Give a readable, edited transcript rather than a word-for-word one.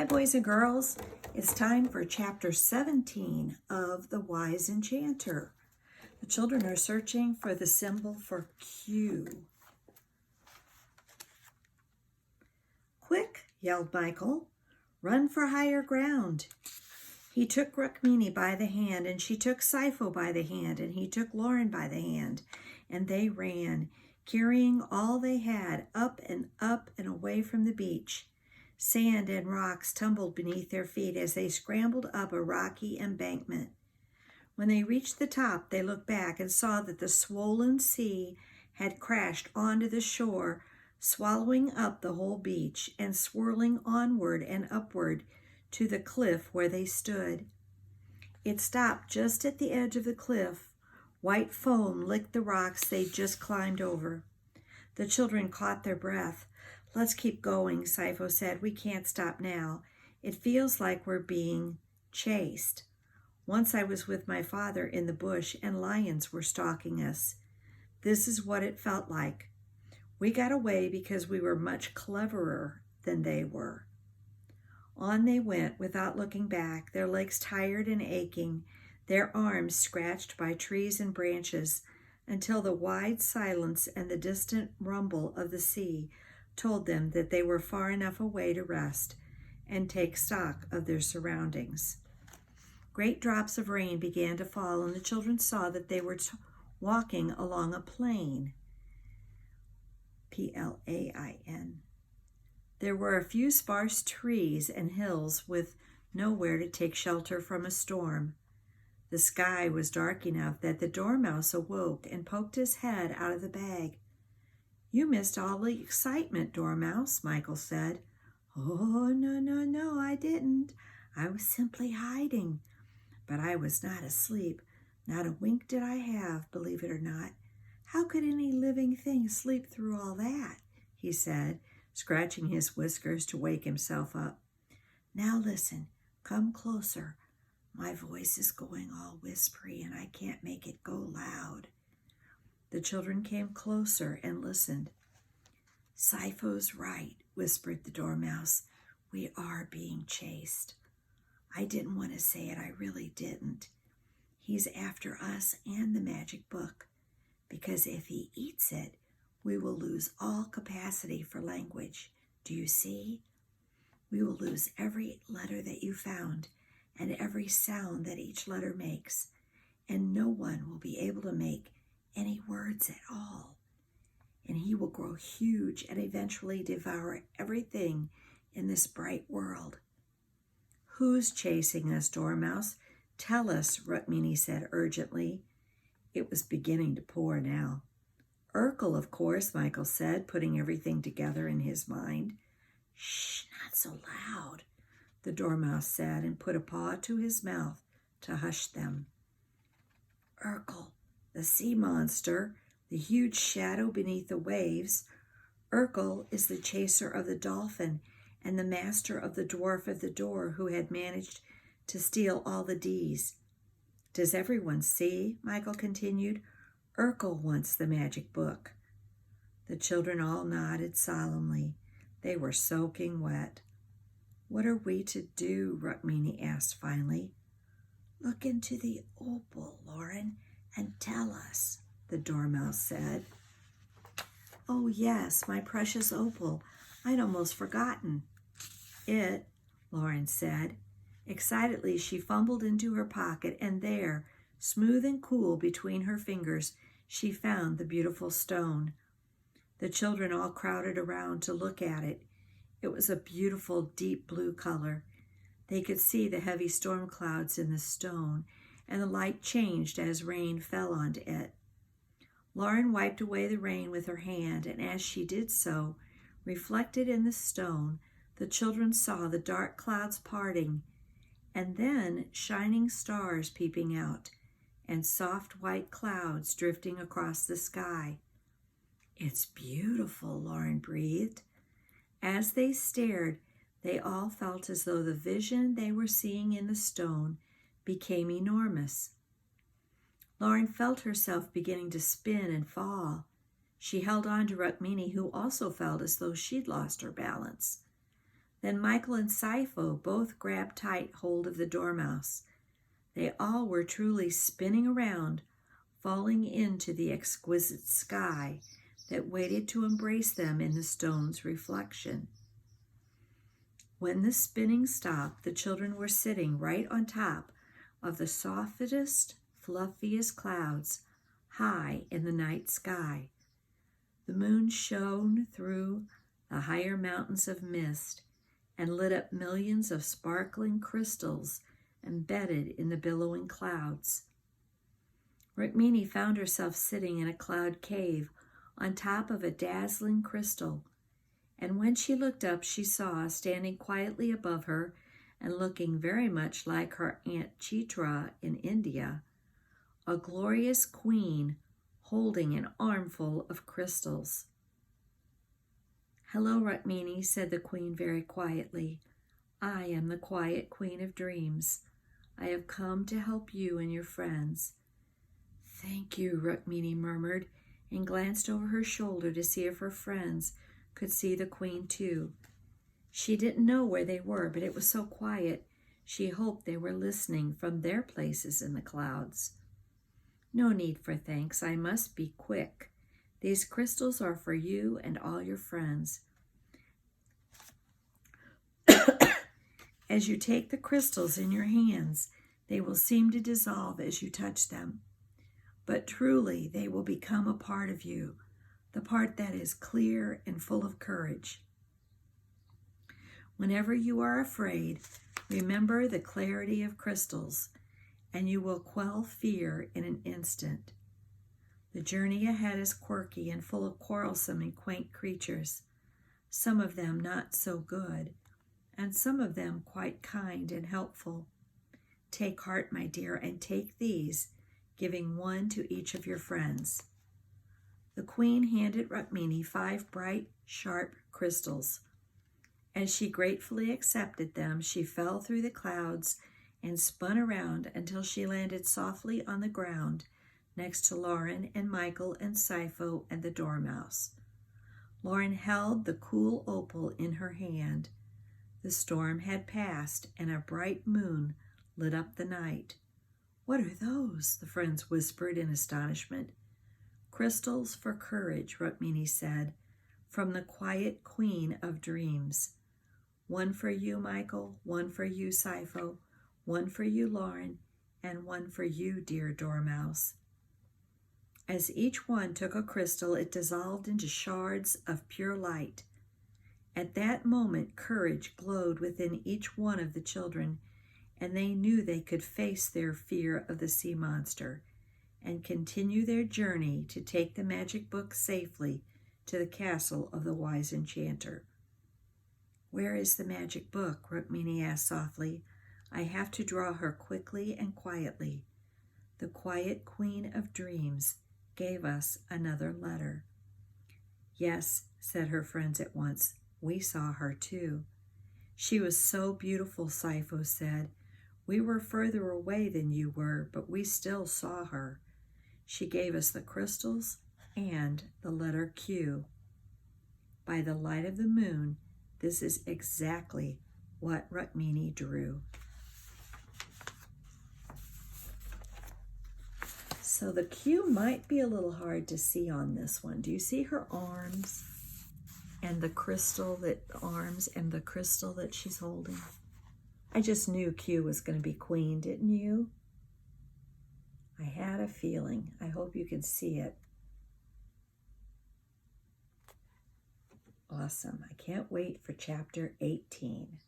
Hi, boys and girls. It's time for chapter 17 of the Wise Enchanter. The children are searching for the symbol for Q. Quick, yelled Michael. Run for higher ground. He took Rukmini by the hand, and she took Sifo by the hand, and he took Lauren by the hand, and they ran, carrying all they had up and away from the beach. Sand and rocks tumbled beneath their feet as they scrambled up a rocky embankment. When they reached the top, they looked back and saw that the swollen sea had crashed onto the shore, swallowing up the whole beach and swirling onward and upward to the cliff where they stood. It stopped just at the edge of the cliff. White foam licked the rocks they'd just climbed over. The children caught their breath. Let's keep going, Sifo said. We can't stop now. It feels like we're being chased. Once I was with my father in the bush and lions were stalking us. This is what it felt like. We got away because we were much cleverer than they were. On they went without looking back, their legs tired and aching, their arms scratched by trees and branches, until the wide silence and the distant rumble of the sea told them that they were far enough away to rest and take stock of their surroundings. Great drops of rain began to fall, and the children saw that they were walking along a plain. Plain. There were a few sparse trees and hills with nowhere to take shelter from a storm. The sky was dark enough that the dormouse awoke and poked his head out of the bag. You missed all the excitement, Dormouse, Michael said. Oh, no, I didn't. I was simply hiding. But I was not asleep. Not a wink did I have, believe it or not. How could any living thing sleep through all that? He said, scratching his whiskers to wake himself up. Now listen, come closer. My voice is going all whispery and I can't make it go loud. The children came closer and listened. Sifo's right, whispered the Dormouse. We are being chased. I didn't want to say it, I really didn't. He's after us and the magic book, because if he eats it, we will lose all capacity for language. Do you see? We will lose every letter that you found and every sound that each letter makes, and no one will be able to make any words at all. And he will grow huge and eventually devour everything in this bright world. Who's chasing us, Dormouse? Tell us, Rukmini said urgently. It was beginning to pour now. Urkel, of course, Michael said, putting everything together in his mind. Shh, not so loud, the Dormouse said, and put a paw to his mouth to hush them. Urkel, the sea monster, the huge shadow beneath the waves. Urkel is the chaser of the dolphin and the master of the dwarf at the door who had managed to steal all the D's. Does everyone see? Michael continued. Urkel wants the magic book. The children all nodded solemnly. They were soaking wet. What are we to do? Rukmini asked finally. Look into the opal, Lauren, and tell us, the Dormouse said. Oh yes, my precious opal. I'd almost forgotten it, Lauren said. Excitedly, she fumbled into her pocket, and there, smooth and cool between her fingers, she found the beautiful stone. The children all crowded around to look at it. It was a beautiful deep blue color. They could see the heavy storm clouds in the stone, and the light changed as rain fell onto it. Lauren wiped away the rain with her hand, and as she did so, reflected in the stone, the children saw the dark clouds parting, and then shining stars peeping out, and soft white clouds drifting across the sky. It's beautiful, Lauren breathed. As they stared, they all felt as though the vision they were seeing in the stone became enormous. Lauren felt herself beginning to spin and fall. She held on to Rukmini, who also felt as though she'd lost her balance. Then Michael and Sipho both grabbed tight hold of the dormouse. They all were truly spinning around, falling into the exquisite sky that waited to embrace them in the stone's reflection. When the spinning stopped, the children were sitting right on top of the softest, fluffiest clouds, high in the night sky. The moon shone through the higher mountains of mist and lit up millions of sparkling crystals embedded in the billowing clouds. Rukmini found herself sitting in a cloud cave on top of a dazzling crystal, and when she looked up, she saw, standing quietly above her and looking very much like her Aunt Chitra in India, a glorious queen holding an armful of crystals. "Hello, Rukmini," said the queen very quietly. "I am the quiet queen of dreams. I have come to help you and your friends." "Thank you," Rukmini murmured, and glanced over her shoulder to see if her friends could see the queen too. She didn't know where they were, but it was so quiet she hoped they were listening from their places in the clouds. "No need for thanks. I must be quick. These crystals are for you and all your friends. As you take the crystals in your hands, they will seem to dissolve as you touch them. But truly, they will become a part of you, the part that is clear and full of courage. Whenever you are afraid, remember the clarity of crystals, and you will quell fear in an instant. The journey ahead is quirky and full of quarrelsome and quaint creatures, some of them not so good, and some of them quite kind and helpful. Take heart, my dear, and take these, giving one to each of your friends." The queen handed Rukmini 5 bright, sharp crystals. As she gratefully accepted them, she fell through the clouds and spun around until she landed softly on the ground next to Lauren and Michael and Sipho and the dormouse. Lauren held the cool opal in her hand. The storm had passed, and a bright moon lit up the night. "What are those?" the friends whispered in astonishment. "Crystals for courage," Rukmini said, "from the quiet queen of dreams. One for you, Michael, one for you, Sipho, one for you, Lauren, and one for you, dear dormouse." As each one took a crystal, it dissolved into shards of pure light. At that moment, courage glowed within each one of the children, and they knew they could face their fear of the sea monster and continue their journey to take the magic book safely to the castle of the Wise Enchanter. "Where is the magic book?" Rukmini asked softly. "I have to draw her quickly and quietly. The quiet queen of dreams gave us another letter." "Yes," said her friends at once. "We saw her too." "She was so beautiful," Sipho said. "We were further away than you were, but we still saw her. She gave us the crystals and the letter Q. By the light of the moon, this is exactly what Rukmini drew." So the Q might be a little hard to see on this one. Do you see her arms and the crystal that she's holding? I just knew Q was going to be queen, didn't you? I had a feeling. I hope you can see it. Awesome. I can't wait for chapter 18.